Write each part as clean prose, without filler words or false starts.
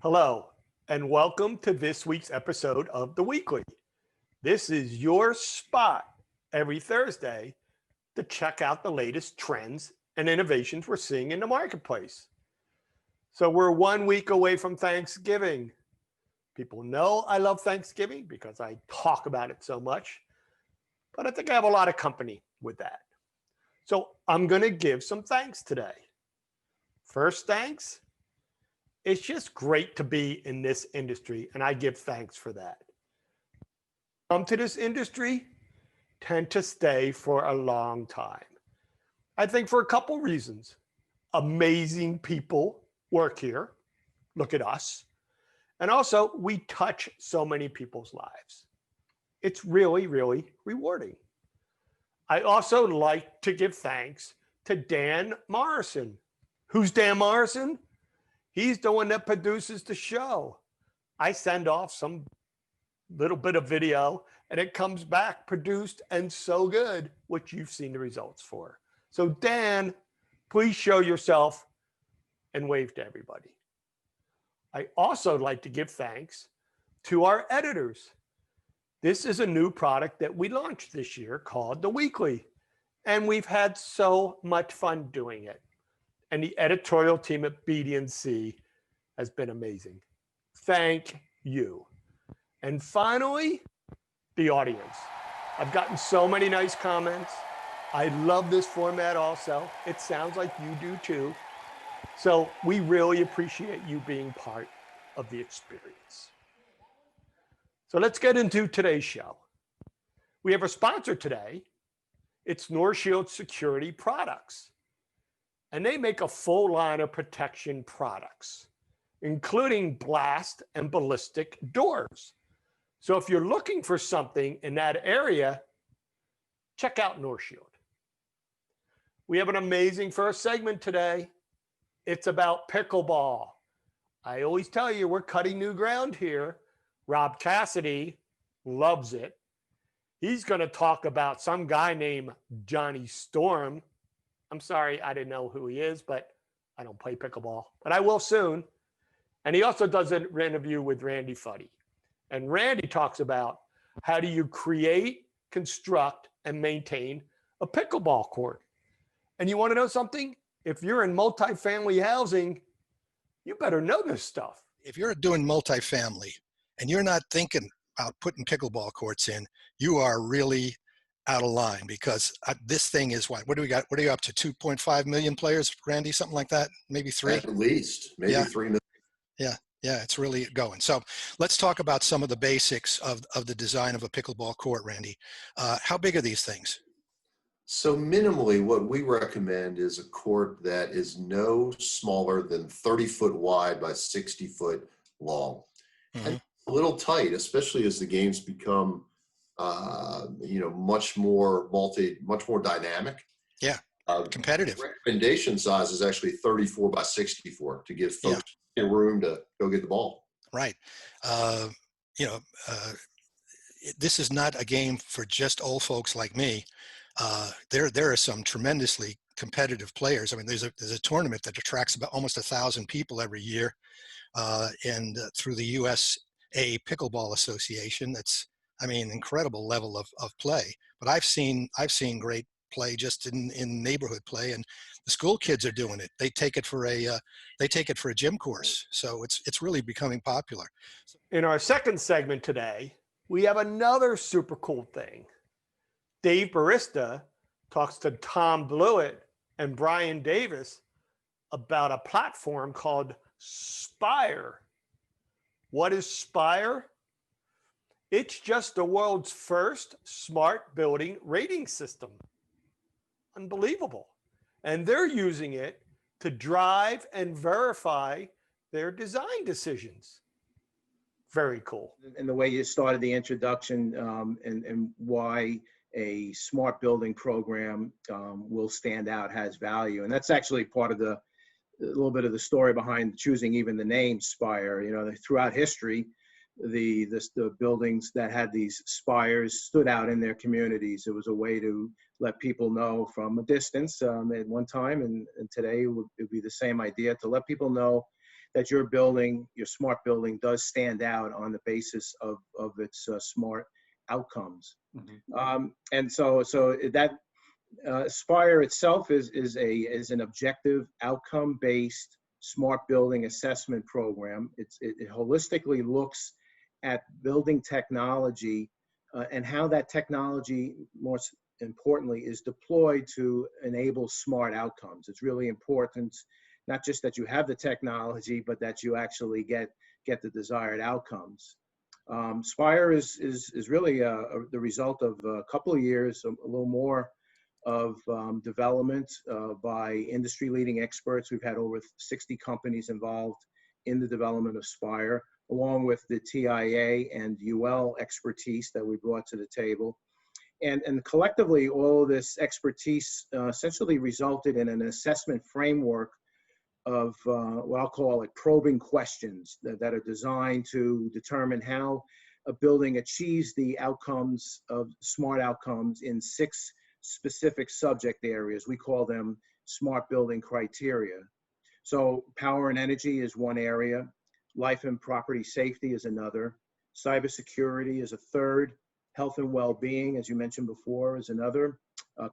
Hello, and welcome to this week's episode of The Weekly. This is your spot every Thursday to check out the latest trends and innovations we're seeing in the marketplace. So we're 1 week away from Thanksgiving. People know I love Thanksgiving because I talk about it so much, but I think I have a lot of company with that. So I'm going to give some thanks today. First thanks. It's just great to be in this industry, and I give thanks for that. Come to this industry, tend to stay for a long time. I think for a couple reasons. Amazing people work here. Look at us. And also, we touch so many people's lives. It's really, really rewarding. I also like to give thanks to Dan Morrison. Who's Dan Morrison? He's the one that produces the show. I send off some little bit of video and it comes back produced and so good, which you've seen the results for. So Dan, please show yourself and wave to everybody. I also like to give thanks to our editors. This is a new product that we launched this year called The Weekly, and we've had so much fun doing it. And the editorial team at BD+C has been amazing. Thank you. And finally, the audience. I've gotten so many nice comments. I love this format also. It sounds like you do too. So we really appreciate you being part of the experience. So let's get into today's show. We have a sponsor today. It's Norshield Security Products. And they make a full line of protection products, including blast and ballistic doors. So if you're looking for something in that area, check out Norshield. We have an amazing first segment today. It's about pickleball. I always tell you, we're cutting new ground here. Rob Cassidy loves it. He's going to talk about some guy named Johnny Storm. I'm sorry, I didn't know who he is, but I don't play pickleball, but I will soon. And he also does an interview with Randy Fuddy. And Randy talks about how do you create, construct, and maintain a pickleball court. And you want to know something? If you're in multifamily housing, you better know this stuff. If you're doing multifamily and you're not thinking about putting pickleball courts in, you are really out of line, because this thing is what do we got? What are you up to? 2.5 million players, Randy? Something like that? Maybe 3? At least, maybe 3 million. Yeah, it's really going. So let's talk about some of the basics of the design of a pickleball court, Randy. How big are these things? So minimally, what we recommend is a court that is no smaller than 30 foot wide by 60 foot long. Mm-hmm. And a little tight, especially as the games become much more dynamic. Yeah, competitive. Recommendation size is actually 34 by 64 to give folks room to go get the ball. Right. This is not a game for just old folks like me. There are some tremendously competitive players. I mean, there's a tournament that attracts about almost 1,000 people every year, and through the USA Pickleball Association. That's, incredible level of play. But I've seen great play just in neighborhood play, and the school kids are doing it. They take it for a gym course. So it's really becoming popular. In our second segment today, we have another super cool thing. Dave Barista talks to Tom Blewett and Brian Davis about a platform called SPIRE. What is SPIRE? It's just the world's first smart building rating system. Unbelievable. And they're using it to drive and verify their design decisions. Very cool. And the way you started the introduction, and why a smart building program will stand out, has value. And that's actually part of a little bit of the story behind choosing even the name SPIRE. Throughout history, the buildings that had these spires stood out in their communities. It was a way to let people know from a distance at one time, and today it would be the same idea, to let people know that your building, your smart building, does stand out on the basis of its smart outcomes. And so that SPIRE itself is an objective, outcome-based smart building assessment program. It holistically looks at building technology and how that technology, more importantly, is deployed to enable smart outcomes. It's really important, not just that you have the technology, but that you actually get the desired outcomes. SPIRE is really the result of a couple of years, a little more, of development by industry-leading experts. We've had over 60 companies involved in the development of SPIRE, along with the TIA and UL expertise that we brought to the table. And collectively, all of this expertise essentially resulted in an assessment framework of what I'll call like probing questions that are designed to determine how a building achieves the outcomes of smart outcomes in 6 specific subject areas. We call them smart building criteria. So power and energy is one area. Life and property safety is another. Cybersecurity is a third. Health and well-being, as you mentioned before, is another.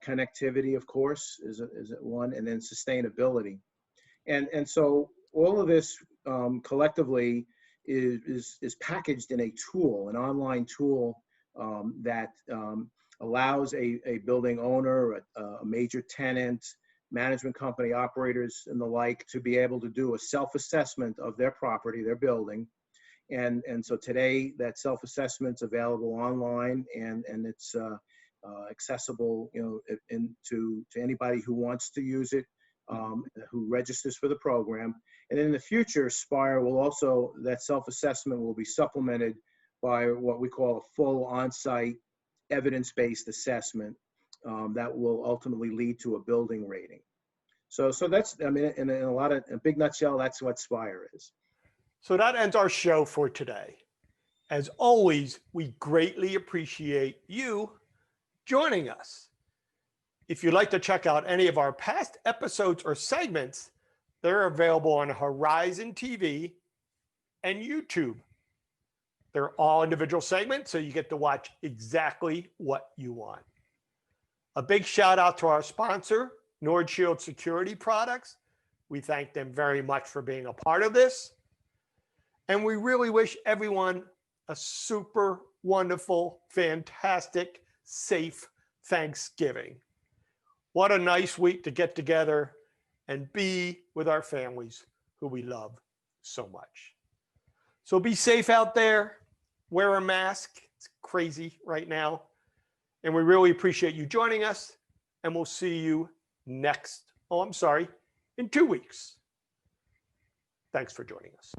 Connectivity, of course, is one, and then sustainability. And so all of this collectively is packaged in a tool, an online tool that allows a building owner, a major tenant, management company operators and the like to be able to do a self-assessment of their property, their building. And so today that self-assessment's available online, and it's accessible, to anybody who wants to use it, who registers for the program. And in the future, SPIRE will also, that self-assessment will be supplemented by what we call a full on-site evidence-based assessment that will ultimately lead to a building rating. So that's, I mean, in a big nutshell, that's what SPIRE is. So that ends our show for today. As always, we greatly appreciate you joining us. If you'd like to check out any of our past episodes or segments, they're available on Horizon TV and YouTube. They're all individual segments, so you get to watch exactly what you want. A big shout out to our sponsor, NordShield Security Products. We thank them very much for being a part of this. And we really wish everyone a super wonderful, fantastic, safe Thanksgiving. What a nice week to get together and be with our families who we love so much. So be safe out there. Wear a mask. It's crazy right now. And we really appreciate you joining us. And we'll see you in 2 weeks. Thanks for joining us.